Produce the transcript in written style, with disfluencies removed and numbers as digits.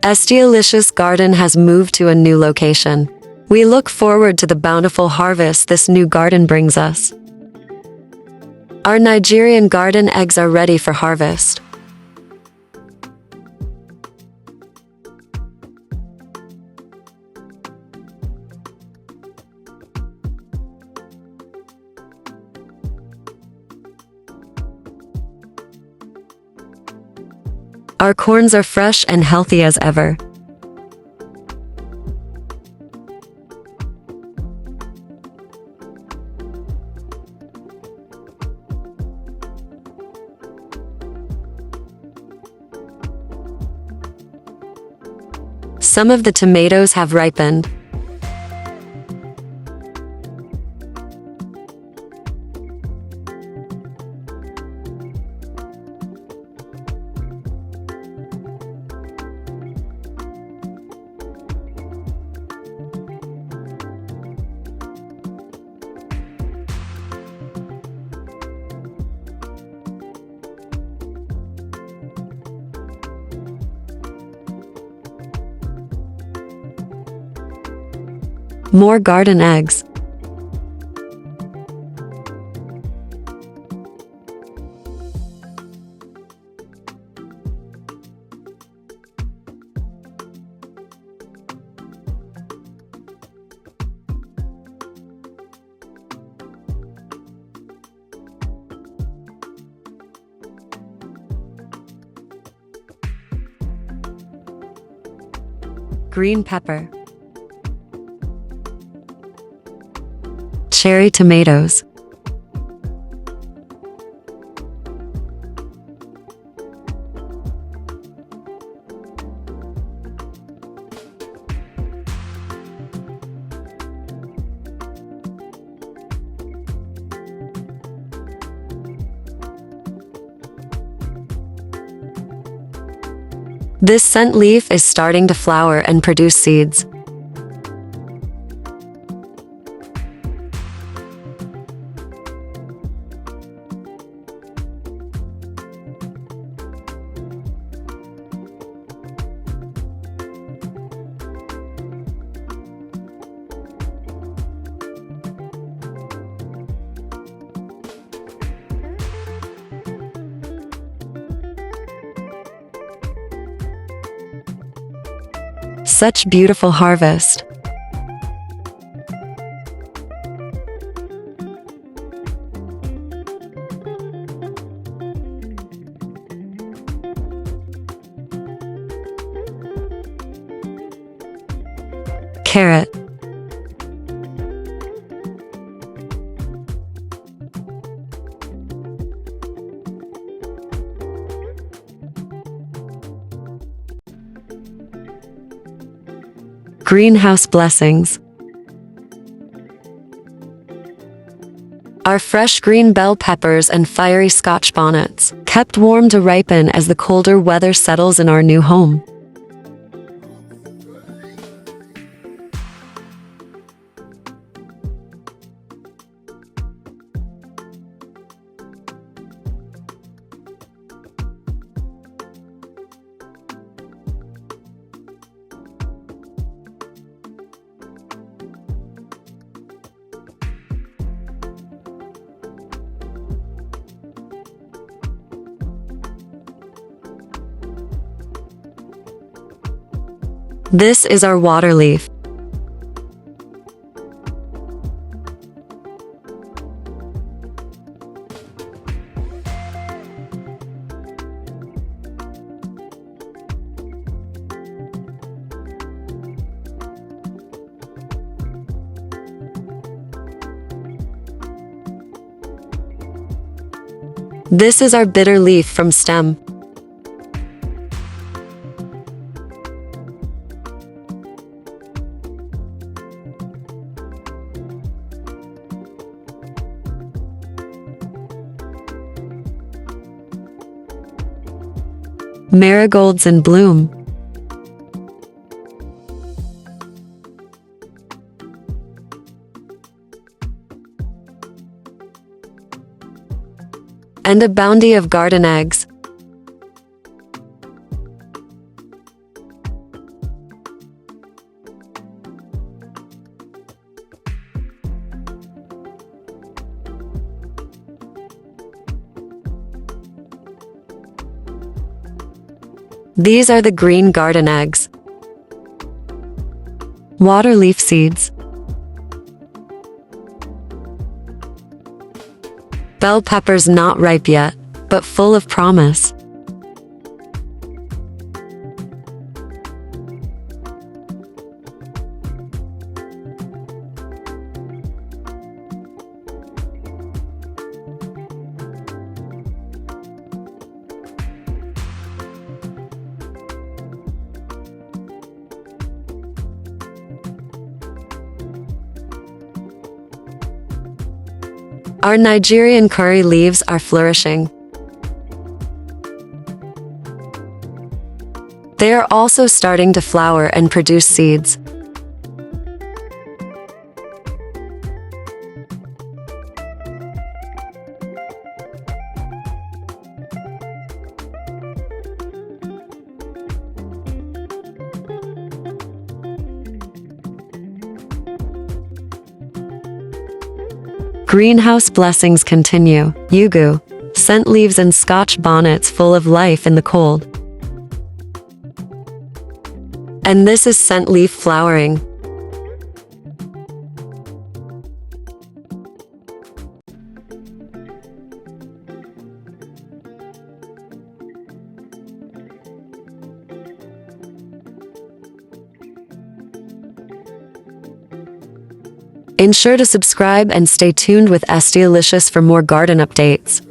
EsteeLicious garden has moved to a new location. We look forward to the bountiful harvest this new garden brings us. Our Nigerian garden eggs are ready for harvest. Our corns are fresh and healthy as ever. Some of the tomatoes have ripened. More garden eggs. Green pepper. Cherry tomatoes. This scent leaf is starting to flower and produce seeds. Such beautiful harvest. Carrot. Greenhouse blessings. Our fresh green bell peppers and fiery Scotch bonnets, kept warm to ripen as the colder weather settles in our new home. This is our water leaf. This is our bitter leaf from stem. Marigolds in bloom. And a bounty of garden eggs. These are the green garden eggs. Water leaf seeds. Bell peppers not ripe yet, but full of promise. Our Nigerian curry leaves are flourishing. They are also starting to flower and produce seeds. Greenhouse blessings continue. Yugu, scent leaves and Scotch bonnets full of life in the cold. And this is scent leaf flowering. Ensure to subscribe and stay tuned with EsteeLicious for more garden updates.